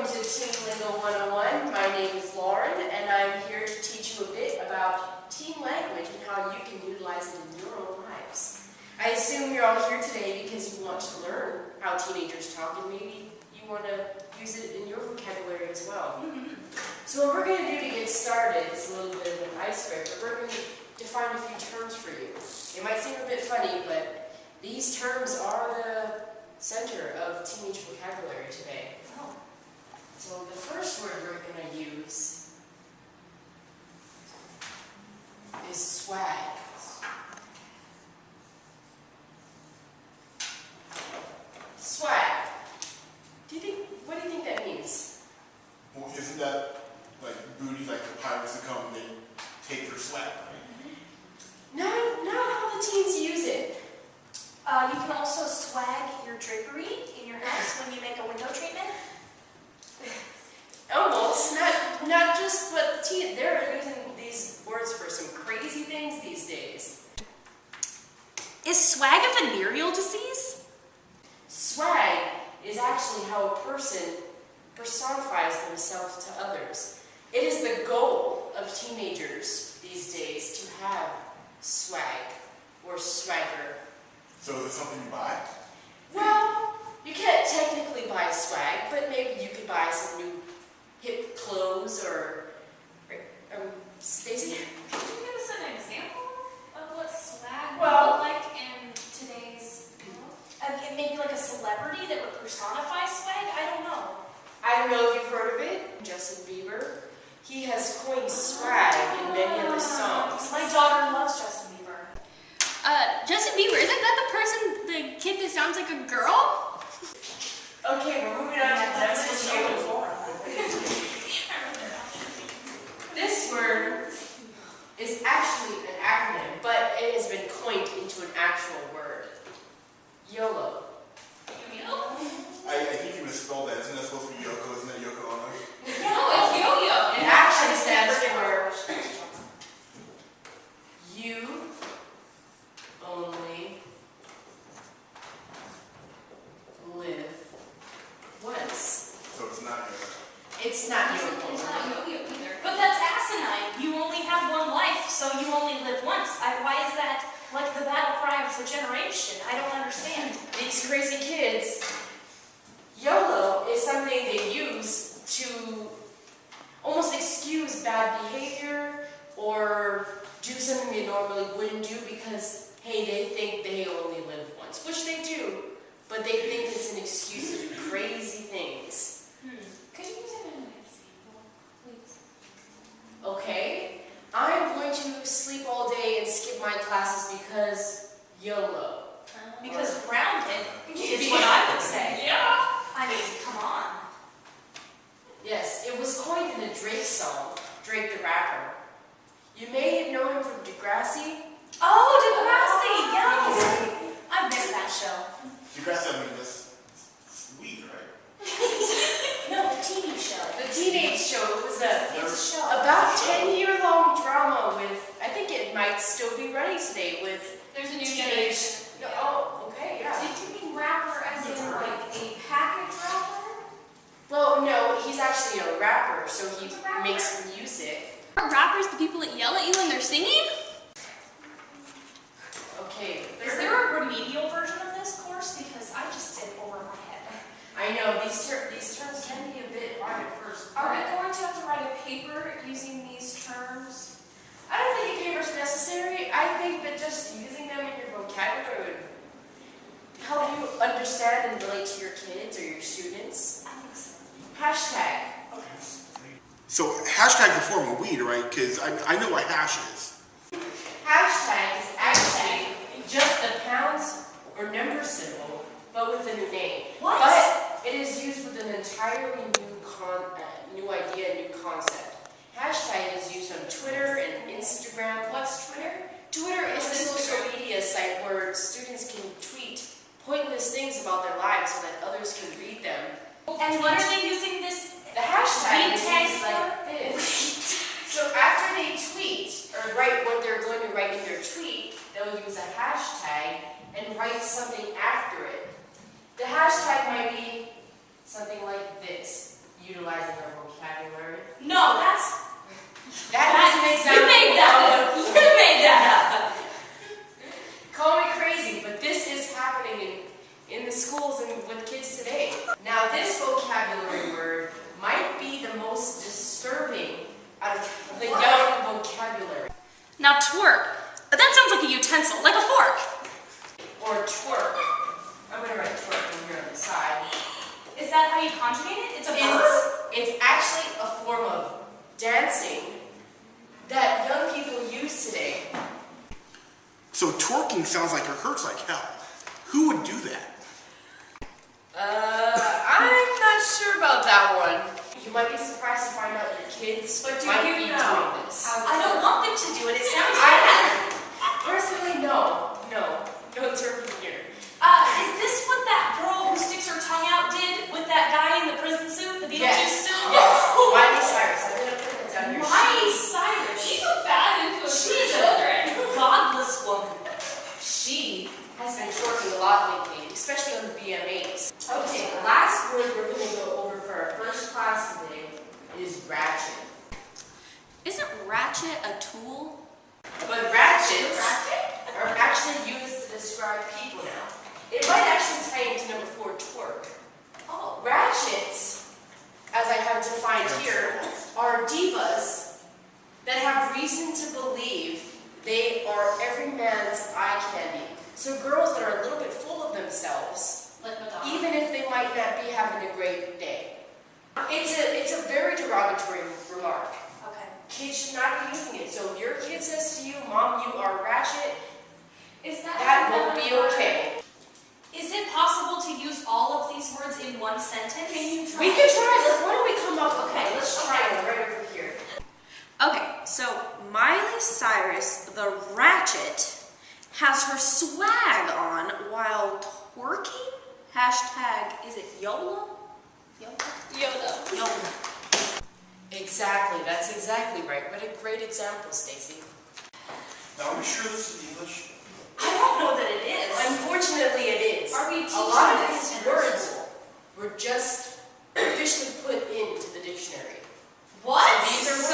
to Teen Lingo 101. My name is Lauren, and I'm here to teach you a bit about teen language and how you can utilize it in your own lives. I assume you're all here today because you want to learn how teenagers talk, and maybe you want to use it in your vocabulary as well. So what we're going to do to get started is a little bit of an icebreaker. We're going to define a few terms for you. It might seem a bit funny, but these terms are the center of teenage vocabulary today. So the first word we're going to use is swag. Swag. What do you think that means? Well, isn't that like booty, like the pirates that come and they take their swag, right? Not how the teens use it. You can also swag your drapery in your house when you make a window treatment. Almost. Not just, but they're using these words for some crazy things these days. Is swag a venereal disease? Swag is actually how a person personifies themselves to others. It is the goal of teenagers these days to have swag or swagger. So is it something you buy? Well, you can't technically buy swag, but maybe you could buy some new hip clothes or Stacie? Can you give us an example of what swag Well, would look like in today's world? Maybe like a celebrity that would personify swag? I don't know. I don't know if you've heard of it. Justin Bieber. He has coined swag in many of his songs. My daughter loves Justin Bieber. Justin Bieber, isn't that the kid that sounds like a girl? Okay, we're moving on to the next one. This word is actually an acronym, but it has been coined into an actual word. YOLO. I think you misspelled that. Isn't that supposed to be Yoko? Isn't that Yoko Ono? No, it's yo-yo. It actually stands for you only live once. So it's not Yoko. It's not It's YOLO. not yo-yo either. But that's asinine. You only have one life, so you only live once. Why is that like the battle cry of the generation? I don't understand. These crazy kids, YOLO is something they use to almost excuse bad behavior or do something they normally wouldn't do because, hey, they think they only live once, which they do, but they think it's an excuse to do crazy things. Could you use it in an example, please? Okay, I'm going to sleep all day and skip my classes because YOLO. Because grounded is what I would say. Yeah. I mean, come on. Yes, it was coined in the Drake song, Drake the Rapper. You may know him from Degrassi. Oh, Degrassi, yes. I missed that show. You guys have made this sweet, right? No, the TV show. The teenage show, it was It's a show. about 10-year-long drama with, I think it might still be running today with There's a new teenage. generation. No, oh, okay, yeah. Did you mean rapper as in like a package rapper? Well, no, he's actually a rapper, so he He's a rapper. makes music. Are rappers the people that yell at you when they're singing? Okay. Is there a remedial version of this course? Because I just did over my head. I know, these terms can be a bit hard at first. Are we but going to have to write a paper using these terms? I don't think a paper's necessary. I think that just using them in your vocabulary would help you understand and relate to your kids or your students. I think so. Hashtag. So hashtag's a form of weed, right? Because I know what hash is. Hashtag is actually just the pound or number symbol, but with a new name. What? But it is used with an entirely new idea, new concept. Hashtag is used on Twitter and Instagram. What's Twitter? Twitter is a social media site where students can tweet pointless things about their lives so that others can read them. And what are they using this? The hashtag is Retag used like this. So after they tweet, or write what they're going to write in their tweet, they'll use a hashtag and write something after it. The hashtag might be something like this. utilizing our vocabulary. No, that's... That is an example. You made that up. You made that up. Call me crazy, but this is happening in the schools and with kids today. Now, this vocabulary word might be the most disturbing out of the young vocabulary. Now, twerk. That sounds like a utensil, like a fork. Or twerk. I'm going to write twerk in here on the side. Is that how you conjugate it? It's a verb? It's actually a form of dancing that young people use today. So twerking sounds like it hurts like hell. Who would do that? I'm not sure about that one. You might be surprised to find out your kids might be doing this. I don't want them to do it. It sounds I bad. personally, no twerking here. Is this what that girl who sticks her tongue out did with that guy in the prison suit, the Beetlejuice suit? Yes. Miley Cyrus. I'm gonna put that down here. Miley Cyrus. She's a bad influence for She's children. a godless woman. She has been twerking a lot lately, especially on the BMAs. Okay, the last word we're going to go over for our first class today is ratchet. Isn't Ratchet a tool? But ratchets are actually used to describe people now. It might actually tie into number 4, twerk. Oh. Ratchets, as I have defined here, are divas that have reason to believe they are every man's eye candy. So girls that are a little bit full of themselves, Like Madonna. even if they might not be having a great day. It's a very derogatory remark. Okay. Kids should not be using it. So if your kid says to you, Mom, you are ratchet, Is that won't be okay. Is it possible to use all of these words in one sentence? We can try. Why don't we come up with Okay, it? Let's try it right over here. Okay, so Miley Cyrus, the Ratchet, has her swag on while twerking. Hashtag, is it YOLO? YOLO. Exactly. That's exactly right. What a great example, Stacie. Now, are we sure this is English? I don't know that it is. Unfortunately, it is. Are we A lot of teaching this these in our words school? were just officially put into the dictionary. What? So these are words